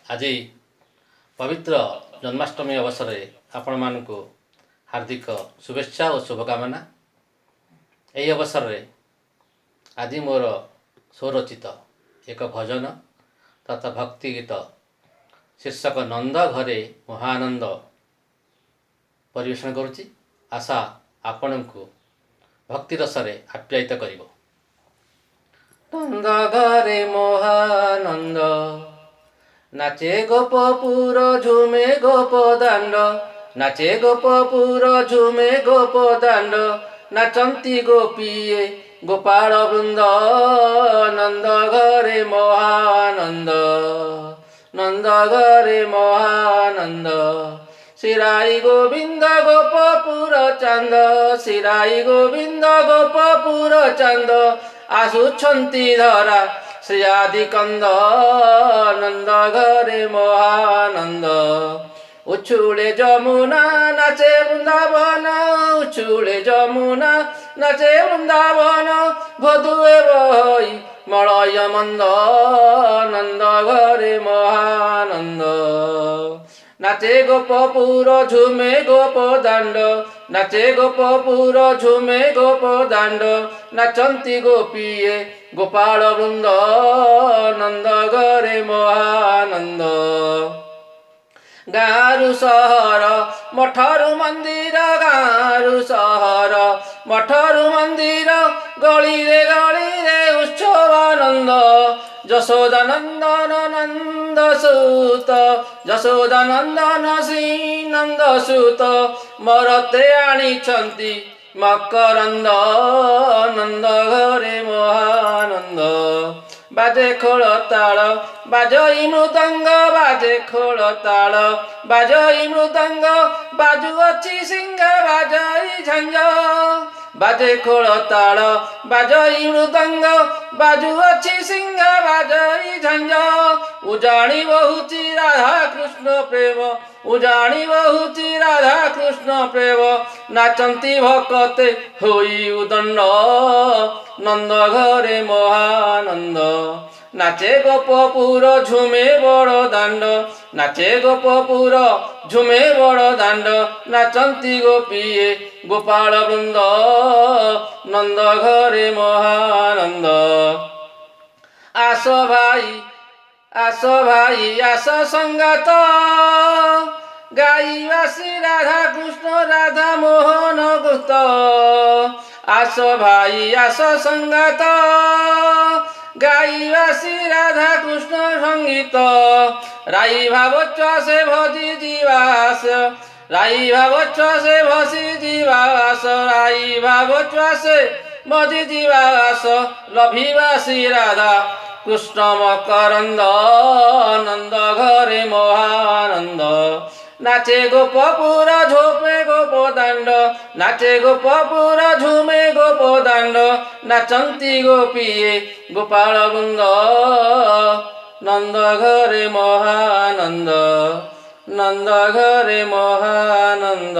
ଆଜି ପବିତ୍ର ଜନ୍ମାଷ୍ଟମୀ ଅବସରରେ ଆପଣମାନଙ୍କୁ ହାର୍ଦ୍ଦିକ ଶୁଭେଚ୍ଛା ଓ ଶୁଭକାମନା। ଏହି ଅବସରରେ ଆଜି ମୋର ସ୍ୱରଚିତ ଏକ ଭଜନ ତଥା ଭକ୍ତି ଗୀତ ଶୀର୍ଷକ ନନ୍ଦ ଘରେ ମହାନନ୍ଦ ପରିବେଷଣ କରୁଛି। ଆଶା ଆପଣଙ୍କୁ ଭକ୍ତି ରସରେ ଆପ୍ୟାୟିତ କରିବ। ନନ୍ଦ ଘରେ ମହାନନ୍ଦ नाचे गोपपुर झुमे गोपदाण्ड, नाचे गोपपुर झुमे गोपदाण्ड, नाचंती गोपीए गोपाल वृंद। नंद घरे महानंद, नंद घरे महानंद, श्रीराई गोविंद गोपपुर चांद, श्रीराई गोविंद गोपपुर चांद, आसुछंती धरा श्री आदि कंद। नंद घरे महानंद, उछुले जमुना नाचे वृंदावन, उछुले जमुना नाचे वृंदावन, भदुए बहई मलय मंद। नंद घरे महानंद, नाचे गोपपुर झुमे गोपदाण्ड, नाचे गोपपुर झुमे गोपदाण्ड, नाचंती गोपीए गोपाल वृंद। नंद घरे महानंद, गारु सहर मठरु मंदिर, गारु सहर मठरु मंदिर, गली रे उत्सव आनंद। यशोदा नंदन नंद सुत, यशोदा नंदन श्री नंद सुत, मरते आनिछंती मकरंद। नंद घरे महानंद, बाजे खोल ताल बाजई मृदंग, बाजे खोल ताल बाजई मृदंग, बाजुअछि सिंह बाजई झंझ, बाजे खोल ताल बाजई मृदंग, बाजुअछि सिंह बाजई झंझ। उजाणी बहुची राधा कृष्ण प्रेम, उजाणी बहुची राधा कृष्ण प्रेम, नाचंती भक्ते होई उदंड। नंद घरे महानंद, नाचे गोपपुर झुमे बड़ दाण्ड, नाचे गोपपुर झुमे बड़ दाण्ड, नाचंती गोपीए गोपाल वृंद। नंद घरे महानंद, आस भाई आस भाई आस संगात, गाइबा श्री राधा कृष्ण राधा मोहन गुप्त। आस भाई आस संगात, गाइबा श्री राधा कृष्ण संगीत। राई भावोच्छ्वासे भजी जीवास, राई भावोच्छ्वासे भसी जीवास, राई भावोच्छ्वासे भजी जीवास, लभिबा श्री राधा कृष्ण मकरंद। नंद घरे महानंद, नाचे गोपपुर झुमे गोपदाण्ड, नाचे गोपपुर झुमे गोपदाण्ड, नाचंती गोपीए गोपाल वृंद। नंद घरे महानंद, नंद घरे महानंद।